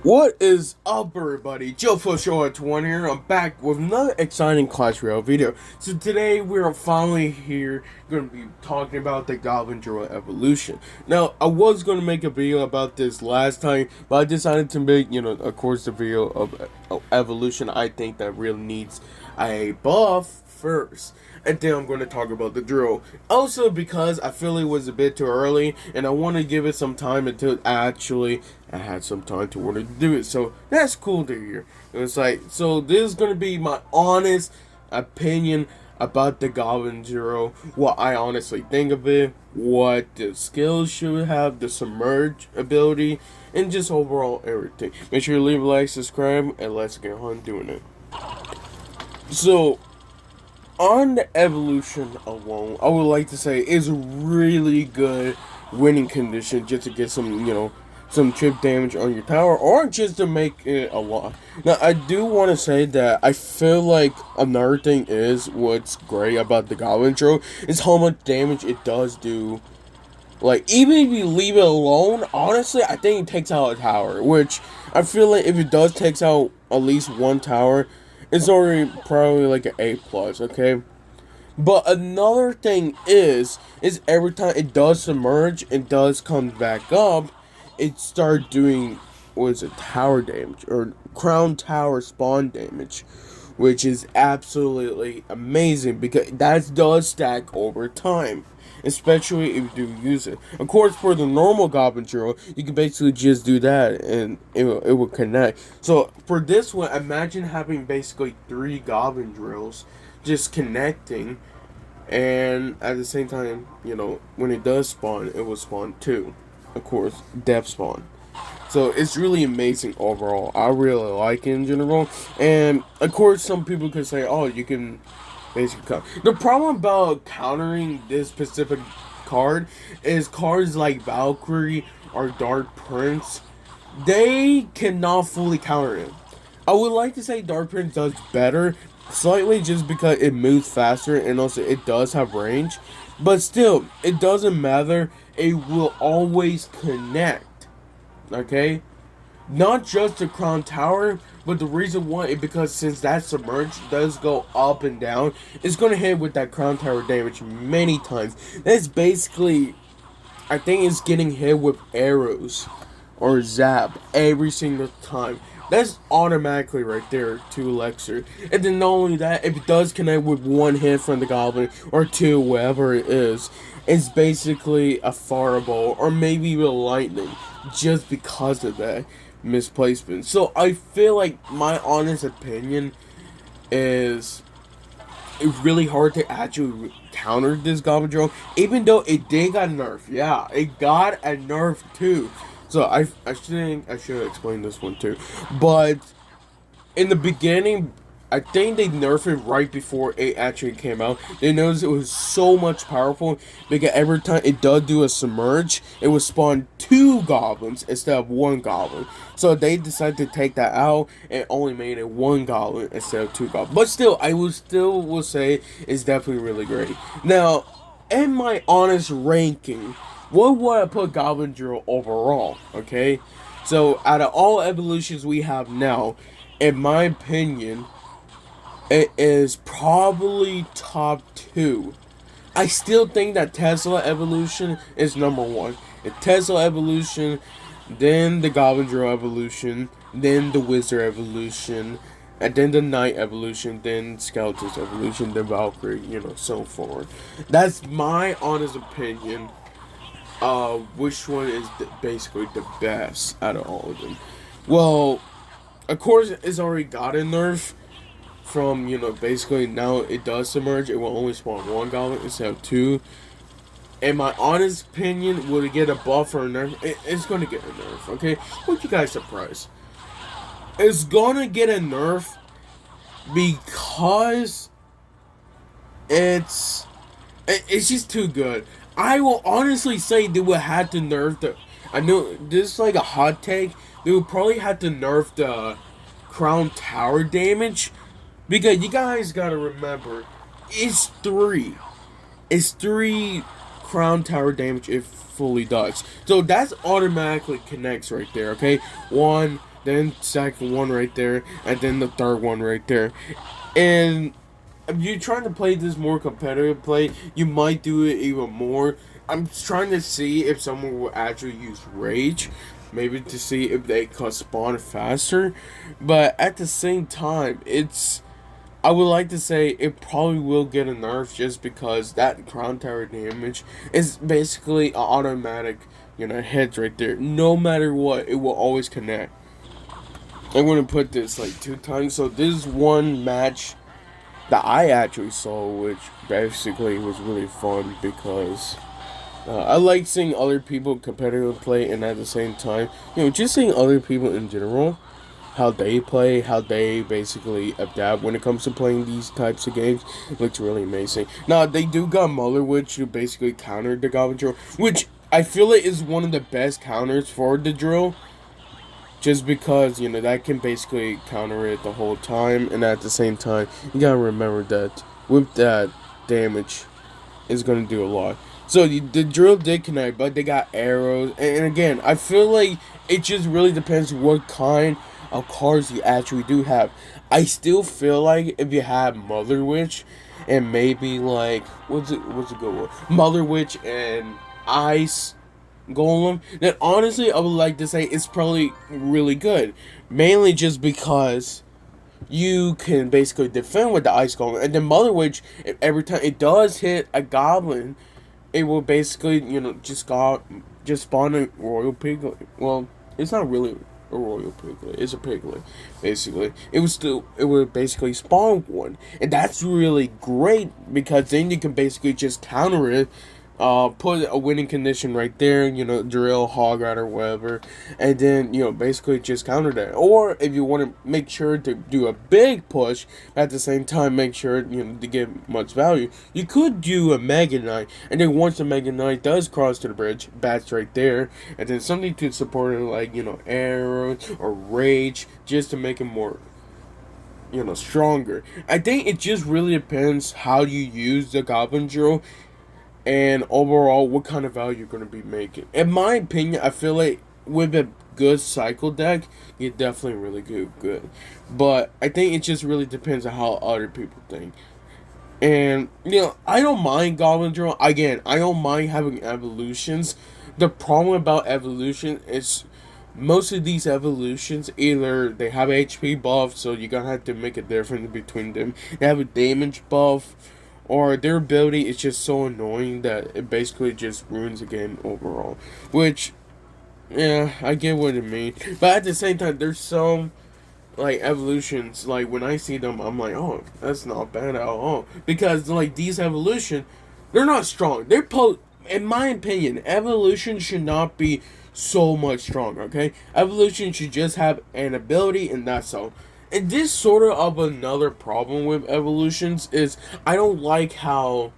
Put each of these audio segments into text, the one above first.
What is up, everybody? Joe Show at 20 here. I'm back with another exciting Clash Royale video. So today we're finally here going to be talking about the Goblin Drill Evolution. Now, I was going to make a video about this last time, but I decided to make, of course, the video of Evolution. I think that really needs a buff first, and then I'm going to talk about the drill. Also, because I feel it was a bit too early, and I want to give it some time until actually I had some time to want to do it. So that's cool to hear. It's like, so this is going to be my honest opinion about the Goblin Drill, what I honestly think of it, what the skills should have, the submerge ability, and just overall everything. Make sure you leave a like, subscribe, and let's get on doing it. So, on the evolution alone, I would like to say is really good winning condition just to get some chip damage on your tower, or just to make it a lot. Now, I do want to say that I feel like another thing is what's great about the Goblin Drill is how much damage it does do. Like, even if you leave it alone, honestly, I think it takes out a tower, which I feel like if it does takes out at least one tower, it's already probably like an A+, okay? But another thing is every time it does submerge and does come back up, it starts doing, what is it, tower damage, or crown tower spawn damage, which is absolutely amazing, because that does stack over time, especially if you do use it. Of course, for the normal Goblin Drill, you can basically just do that, and it will connect. So, for this one, imagine having basically 3 Goblin Drills just connecting, and at the same time, when it does spawn, it will spawn 2. Of course, depth spawn. So it's really amazing overall. I really like it in general. And of course, some people could say, oh, you can basically counter. The problem about countering this specific card is cards like Valkyrie or Dark Prince, they cannot fully counter it. I would like to say Dark Prince does better, slightly, just because it moves faster and also it does have range. But still, it doesn't matter. It will always connect. Okay? Not just the crown tower, but the reason why is because since that submerge does go up and down, it's going to hit with that crown tower damage many times. That's basically, I think it's getting hit with arrows or zap every single time. That's automatically right there to Elixir. And then not only that, if it does connect with 1 hit from the Goblin, or 2, whatever it is, it's basically a fireball, or maybe even lightning, just because of that misplacement. So I feel like my honest opinion is it's really hard to actually counter this Goblin Drill, even though it did got nerfed. Yeah, it got a nerf too. So I think I should explain this one too. But in the beginning, I think they nerfed it right before it actually came out. They noticed it was so much powerful because every time it does do a submerge, it would spawn 2 goblins instead of 1 goblin. So they decided to take that out and only made it 1 goblin instead of 2 goblins. But still, I will say it's definitely really great. Now, in my honest ranking, what would I put Goblin Drill overall? Okay, so out of all evolutions we have now, in my opinion, it is probably top 2. I still think that Tesla Evolution is number 1. The Tesla Evolution, then the Goblin Drill Evolution, then the Wizard Evolution, and then the Knight Evolution, then Skeleton's Evolution, then Valkyrie, so forth. That's my honest opinion. Which one is basically the best out of all of them. Well, of course, it's already got a nerf from, basically now it does submerge. It will only spawn 1 goblin instead of 2. In my honest opinion, will it get a buff or a nerf? It's going to get a nerf, okay? What you guys surprised? It's going to get a nerf because it's just too good. I will honestly say they would have to nerf the... I know this is like a hot take. They would probably have to nerf the crown tower damage, because you guys gotta remember, it's 3. It's 3 crown tower damage it fully does. So that's automatically connects right there, okay? 1, then second one right there, and then the third one right there. And if you're trying to play this more competitive play, you might do it even more. I'm trying to see if someone will actually use rage, maybe to see if they can spawn faster. But at the same time, I would like to say it probably will get a nerf just because that crown tower damage is basically an automatic, hits right there. No matter what, it will always connect. I'm gonna put this like 2 times. So this is one match that I actually saw, which basically was really fun because I like seeing other people competitively play, and at the same time, just seeing other people in general, how they play, how they basically adapt when it comes to playing these types of games, looks really amazing. Now, they do got Muller Witch to basically counter the Goblin Drill, which I feel like is one of the best counters for the drill, just because, that can basically counter it the whole time, and at the same time, you gotta remember that with that damage, it's gonna do a lot. So the drill did connect, but they got arrows, and again, I feel like it just really depends what kind of cards you actually do have. I still feel like if you have Mother Witch, and maybe like what's a good one? Mother Witch and Ice Golem, then honestly I would like to say it's probably really good. Mainly just because you can basically defend with the Ice Golem, and then Mother Witch, every time it does hit a goblin, it will basically, just spawn a royal piglet. Well, it's not really a royal piglet. It's a piglet, basically. It would basically spawn one, and that's really great because then you can basically just counter it. Put a winning condition right there, drill, hog rat, or whatever, and then, basically just counter that. Or if you want to make sure to do a big push, at the same time, make sure, to get much value, you could do a Mega Knight, and then once the Mega Knight does cross to the bridge, bats right there, and then something to support it, like, arrows or rage, just to make it more, stronger. I think it just really depends how you use the Goblin Drill, and overall what kind of value you're going to be making. In my opinion, I feel like with a good cycle deck, you're definitely really good. But I think it just really depends on how other people think. And, I don't mind Goblin Drill. Again, I don't mind having evolutions. The problem about evolution is most of these evolutions, either they have HP buff, so you're going to have to make a difference between them. They have a damage buff, or their ability is just so annoying that it basically just ruins the game overall. Which, yeah, I get what it means. But at the same time, there's some, like, evolutions, like, when I see them, I'm like, oh, that's not bad at all. Because, like, these evolutions, they're not strong. In my opinion, evolution should not be so much stronger, okay? Evolution should just have an ability, and that's all. And this sort of another problem with evolutions is I don't like how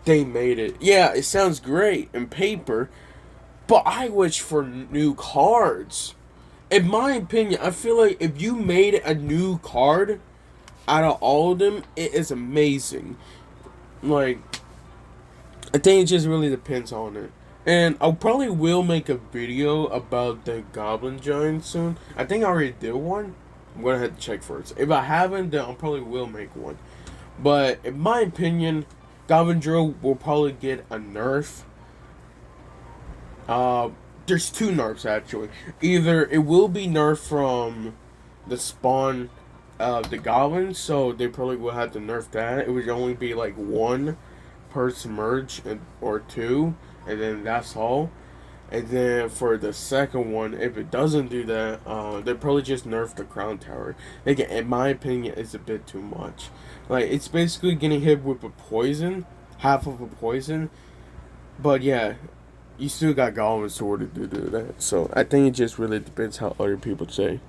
they made it. Yeah, it sounds great in paper, but I wish for new cards. In my opinion, I feel like if you made a new card out of all of them, it is amazing. Like, I think it just really depends on it. And I probably will make a video about the Goblin Giant soon. I think I already did one. I'm gonna have to check first. If I haven't, then I probably will make one. But in my opinion, Goblin Drill will probably get a nerf. There's two nerfs actually. Either it will be nerfed from the spawn of the goblins, so they probably will have to nerf that. It would only be like one per submerge or two, and then that's all. And then for the second one, if it doesn't do that, they probably just nerf the crown tower. Again, in my opinion, it's a bit too much. Like, it's basically getting hit with a poison, half of a poison. But yeah, you still got Goblin Sword to do that. So I think it just really depends how other people say.